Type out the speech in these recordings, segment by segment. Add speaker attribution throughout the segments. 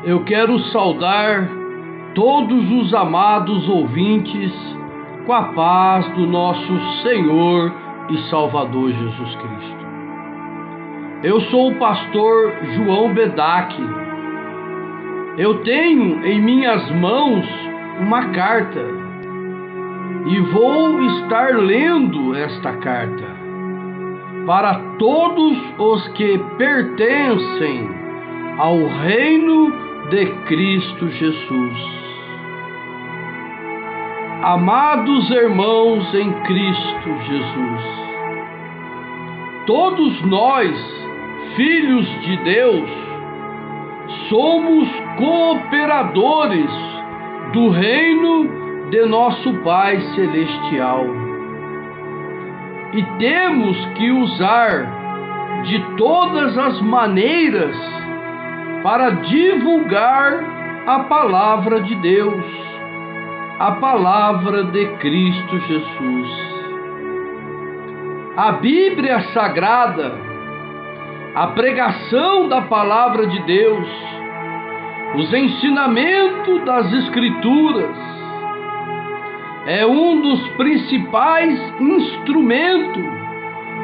Speaker 1: Eu quero saudar todos os amados ouvintes com a paz do nosso Senhor e Salvador Jesus Cristo. Eu sou o pastor João Bedak. Eu tenho em minhas mãos uma carta e vou estar lendo esta carta para todos os que pertencem ao reino de Cristo Jesus. Amados irmãos em Cristo Jesus, todos nós, filhos de Deus, somos cooperadores do reino de nosso Pai Celestial e temos que usar de todas as maneiras para divulgar a palavra de Deus, a palavra de Cristo Jesus. A Bíblia Sagrada, a pregação da palavra de Deus, os ensinamentos das Escrituras, é um dos principais instrumentos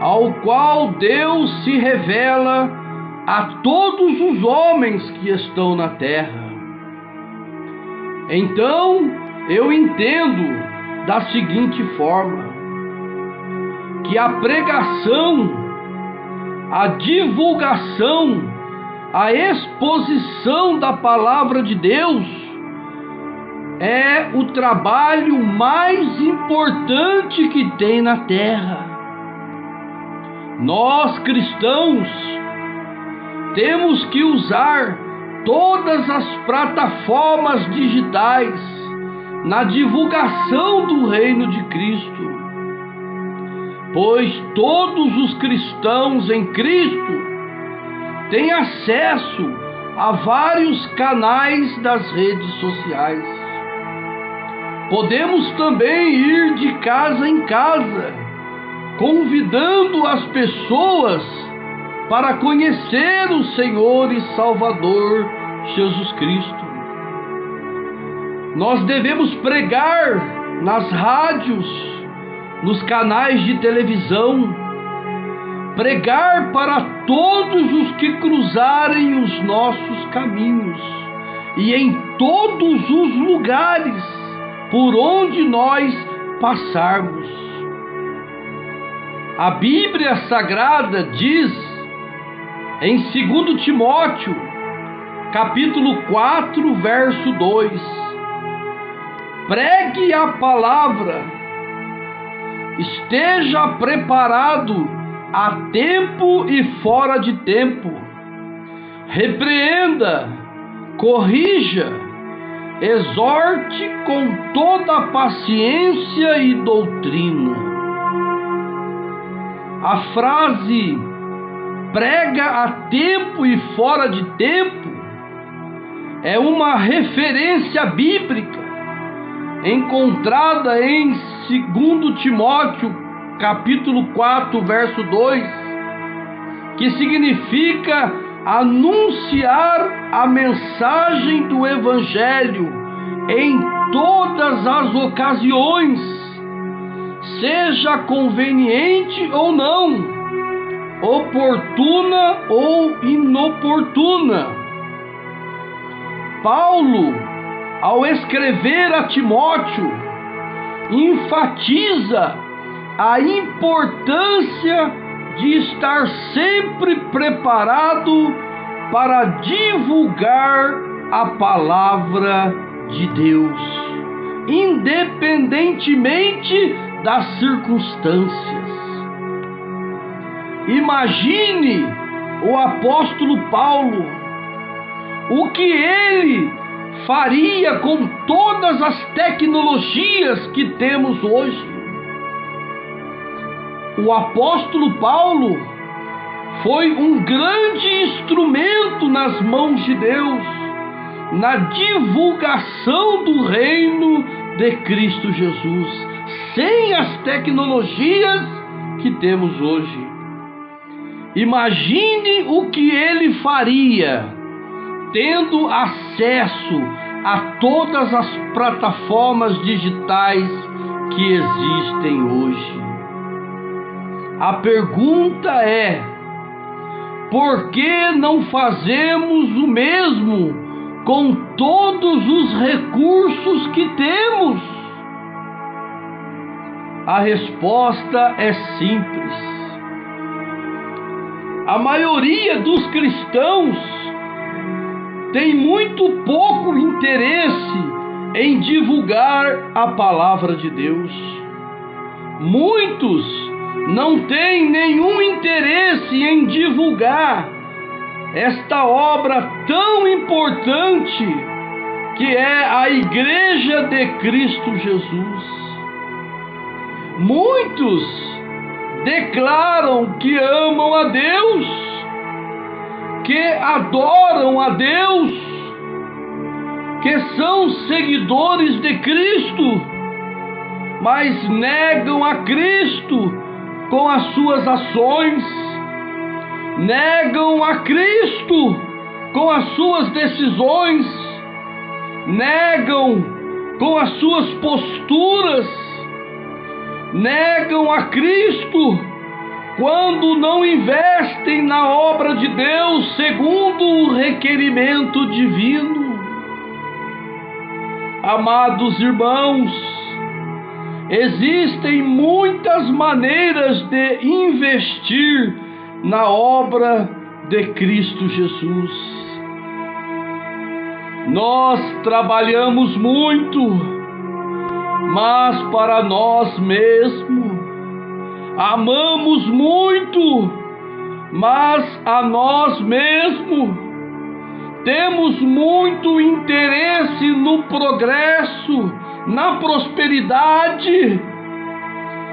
Speaker 1: ao qual Deus se revela a todos os homens que estão na terra. Então, eu entendo da seguinte forma, que a pregação, a divulgação, a exposição da palavra de Deus é o trabalho mais importante que tem na terra. Nós cristãos temos que usar todas as plataformas digitais na divulgação do reino de Cristo, pois todos os cristãos em Cristo têm acesso a vários canais das redes sociais. Podemos também ir de casa em casa, convidando as pessoas para conhecer o Senhor e Salvador Jesus Cristo. Nós devemos pregar nas rádios, nos canais de televisão, pregar para todos os que cruzarem os nossos caminhos e em todos os lugares por onde nós passarmos. A Bíblia Sagrada diz em 2 Timóteo, capítulo 4, verso 2, pregue a palavra, esteja preparado a tempo e fora de tempo, repreenda, corrija, exorte com toda paciência e doutrina. A frase prega a tempo e fora de tempo é uma referência bíblica encontrada em 2 Timóteo, capítulo 4, verso 2, que significa anunciar a mensagem do Evangelho em todas as ocasiões, seja conveniente ou não, oportuna ou inoportuna. Paulo, ao escrever a Timóteo, enfatiza a importância de estar sempre preparado para divulgar a palavra de Deus, independentemente das circunstâncias. Imagine o apóstolo Paulo, o que ele faria com todas as tecnologias que temos hoje. O apóstolo Paulo foi um grande instrumento nas mãos de Deus na divulgação do reino de Cristo Jesus, sem as tecnologias que temos hoje. Imagine o que ele faria tendo acesso a todas as plataformas digitais que existem hoje. A pergunta é: por que não fazemos o mesmo com todos os recursos que temos? A resposta é simples. A maioria dos cristãos tem muito pouco interesse em divulgar a palavra de Deus. Muitos não têm nenhum interesse em divulgar esta obra tão importante que é a Igreja de Cristo Jesus. Muitos declaram que amam a Deus, que adoram a Deus, que são seguidores de Cristo, mas negam a Cristo com as suas ações, negam a Cristo com as suas decisões, negam com as suas posturas, negam a Cristo quando não investem na obra de Deus segundo o requerimento divino. Amados irmãos, existem muitas maneiras de investir na obra de Cristo Jesus. Nós trabalhamos muito, mas para nós mesmos. Amamos muito, mas a nós mesmos. Temos muito interesse no progresso, na prosperidade,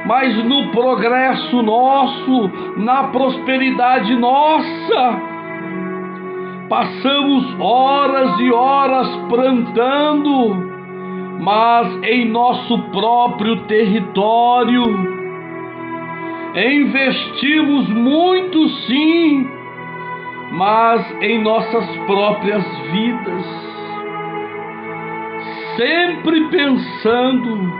Speaker 1: mas no progresso nosso, na prosperidade nossa, passamos horas e horas plantando, mas em nosso próprio território. Investimos muito, sim, mas em nossas próprias vidas, sempre pensando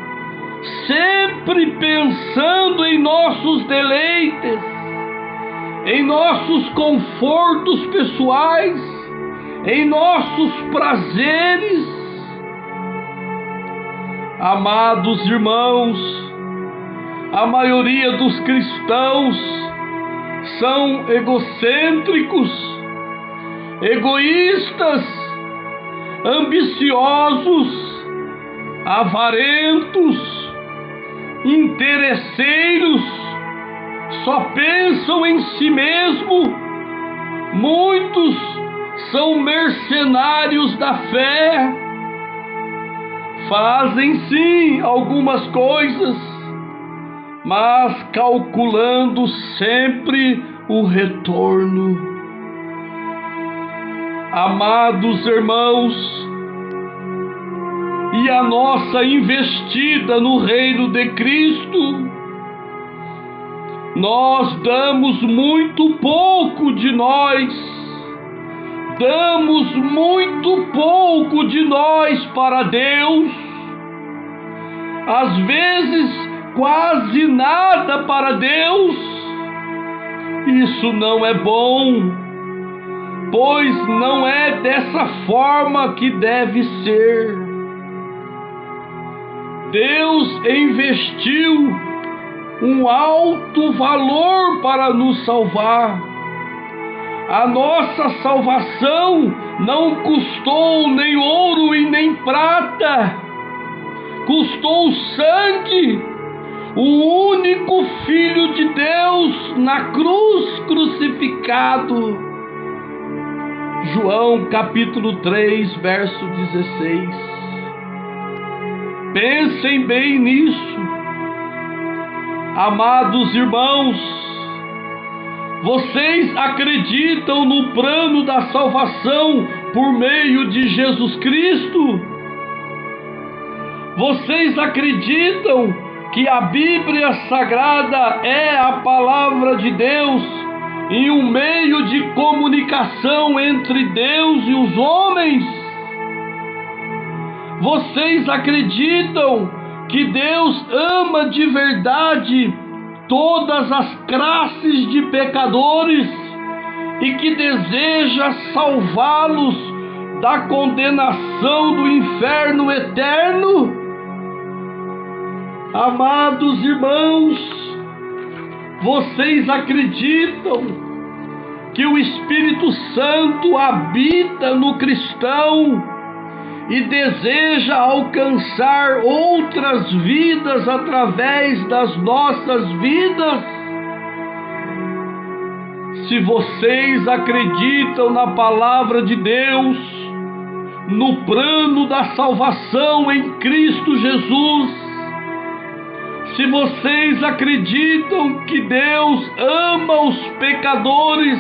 Speaker 1: em nossos deleites, em nossos confortos pessoais, em nossos prazeres. Amados irmãos, a maioria dos cristãos são egocêntricos, egoístas, ambiciosos, avarentos, interesseiros, só pensam em si mesmo. Muitos são mercenários da fé. Fazem sim algumas coisas, mas calculando sempre o retorno. Amados irmãos, e a nossa investida no reino de Cristo, nós damos muito pouco de nós. Damos muito pouco de nós para Deus, às vezes quase nada para Deus. Isso não é bom, pois não é dessa forma que deve ser. Deus investiu um alto valor para nos salvar. A nossa salvação não custou nem ouro e nem prata, custou sangue, o único Filho de Deus na cruz crucificado. João capítulo 3, verso 16. Pensem bem nisso. Amados irmãos, vocês acreditam no plano da salvação por meio de Jesus Cristo? Vocês acreditam que a Bíblia Sagrada é a palavra de Deus e um meio de comunicação entre Deus e os homens? Vocês acreditam que Deus ama de verdade todas as classes de pecadores e que deseja salvá-los da condenação do inferno eterno? Amados irmãos, vocês acreditam que o Espírito Santo habita no cristão e deseja alcançar outras vidas através das nossas vidas? Se vocês acreditam na palavra de Deus, no plano da salvação em Cristo Jesus, se vocês acreditam que Deus ama os pecadores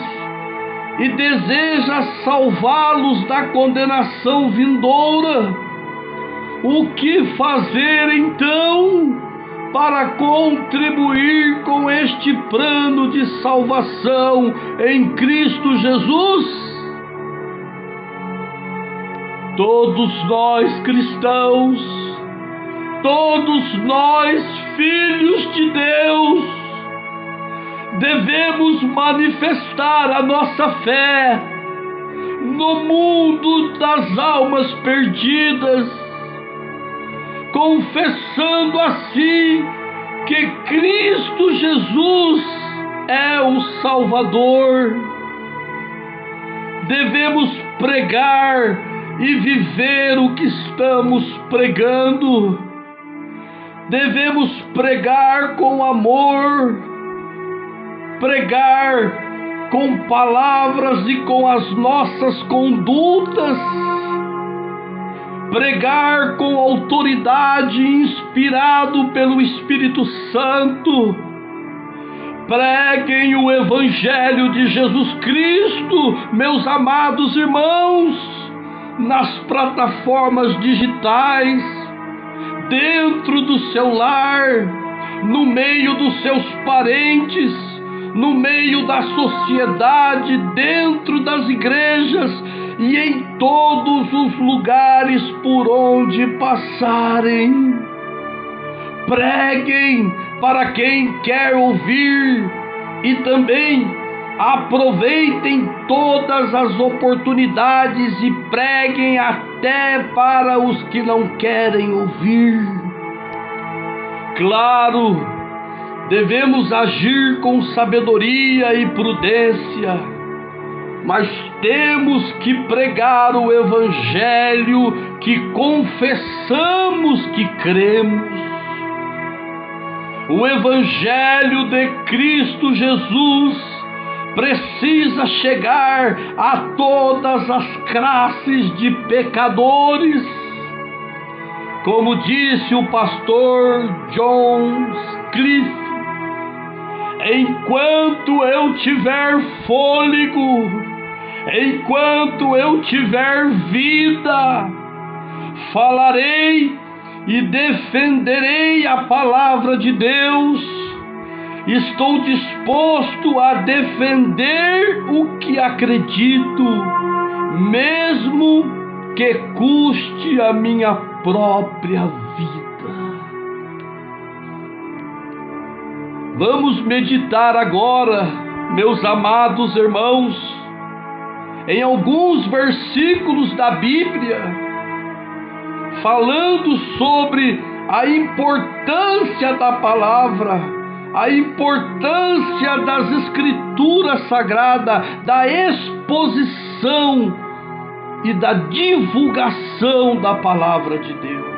Speaker 1: e deseja salvá-los da condenação vindoura, o que fazer então para contribuir com este plano de salvação em Cristo Jesus? Todos nós cristãos, todos nós filhos de Deus, devemos manifestar a nossa fé no mundo das almas perdidas, confessando assim que Cristo Jesus é o Salvador. Devemos pregar e viver o que estamos pregando. Devemos pregar com amor, pregar com palavras e com as nossas condutas, pregar com autoridade, inspirado pelo Espírito Santo. Preguem o Evangelho de Jesus Cristo, meus amados irmãos, nas plataformas digitais, dentro do seu lar, no meio dos seus parentes, no meio da sociedade, dentro das igrejas e em todos os lugares por onde passarem. Preguem para quem quer ouvir e também aproveitem todas as oportunidades e preguem até para os que não querem ouvir. Claro, devemos agir com sabedoria e prudência, mas temos que pregar o Evangelho que confessamos que cremos. O Evangelho de Cristo Jesus precisa chegar a todas as classes de pecadores. Como disse o pastor John Cliff, enquanto eu tiver fôlego, enquanto eu tiver vida, falarei e defenderei a palavra de Deus. Estou disposto a defender o que acredito, mesmo que custe a minha própria vida. Vamos meditar agora, meus amados irmãos, em alguns versículos da Bíblia, falando sobre a importância da palavra, a importância das Escrituras Sagradas, da exposição e da divulgação da palavra de Deus.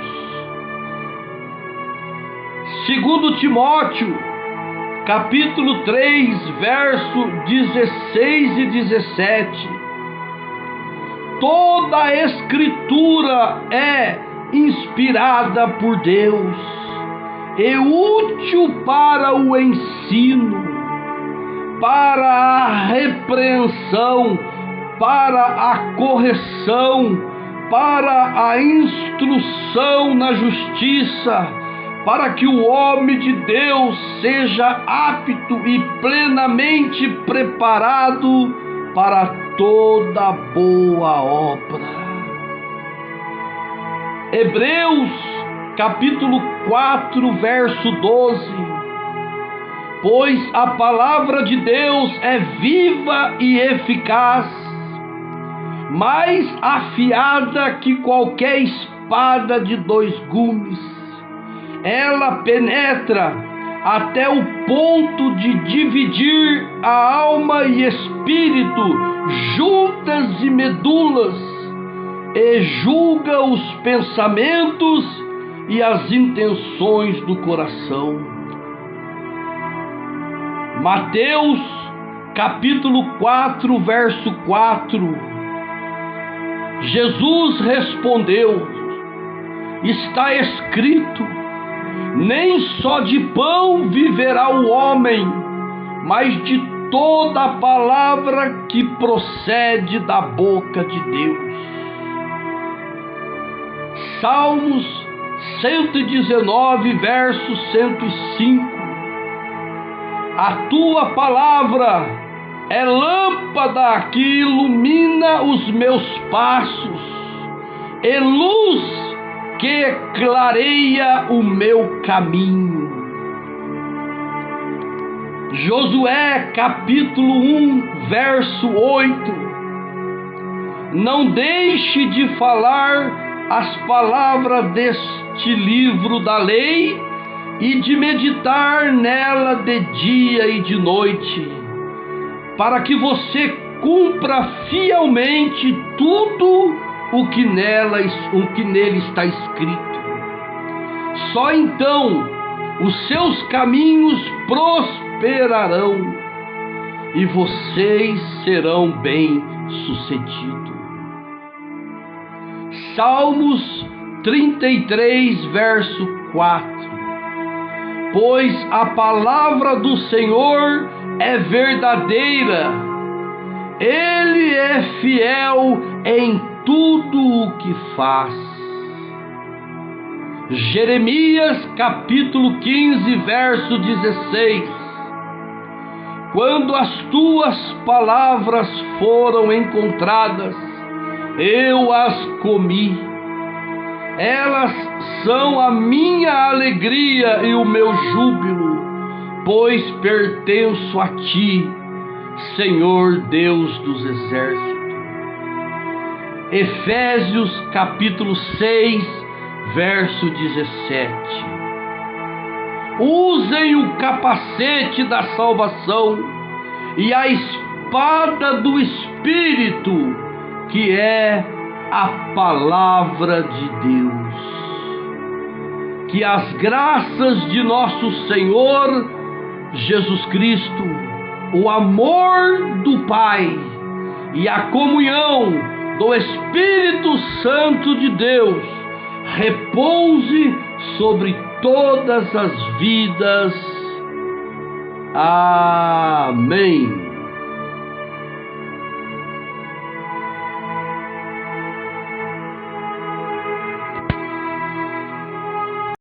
Speaker 1: 2 Timóteo, capítulo 3, verso 16 e 17. Toda a Escritura é inspirada por Deus e útil para o ensino, para a repreensão, para a correção, para a instrução na justiça, para que o homem de Deus seja apto e plenamente preparado para toda boa obra. Hebreus capítulo 4, verso 12. Pois a palavra de Deus é viva e eficaz, mais afiada que qualquer espada de 2 gumes. Ela penetra até o ponto de dividir a alma e espírito, juntas e medulas, e julga os pensamentos e as intenções do coração. Mateus capítulo 4, verso 4. Jesus respondeu: está escrito, nem só de pão viverá o homem, mas de toda a palavra que procede da boca de Deus. Salmos 119, verso 105. A tua palavra é lâmpada que ilumina os meus passos, e luz que clareia o meu caminho. Josué capítulo 1, verso 8. Não deixe de falar as palavras deste livro da lei e de meditar nela de dia e de noite, para que você cumpra fielmente tudo o que nele está escrito. Só então os seus caminhos prosperarão e vocês serão bem-sucedidos. Salmos 33, verso 4. Pois a palavra do Senhor é verdadeira, Ele é fiel em tudo o que faz. Jeremias capítulo 15, verso 16. Quando as tuas palavras foram encontradas, eu as comi. Elas são a minha alegria e o meu júbilo, pois pertenço a ti, Senhor Deus dos exércitos. Efésios capítulo 6, verso 17. Usem o capacete da salvação e a espada do Espírito, que é a palavra de Deus. Que as graças de nosso Senhor Jesus Cristo, o amor do Pai e a comunhão do Espírito Santo de Deus repouse sobre todas as vidas. Amém.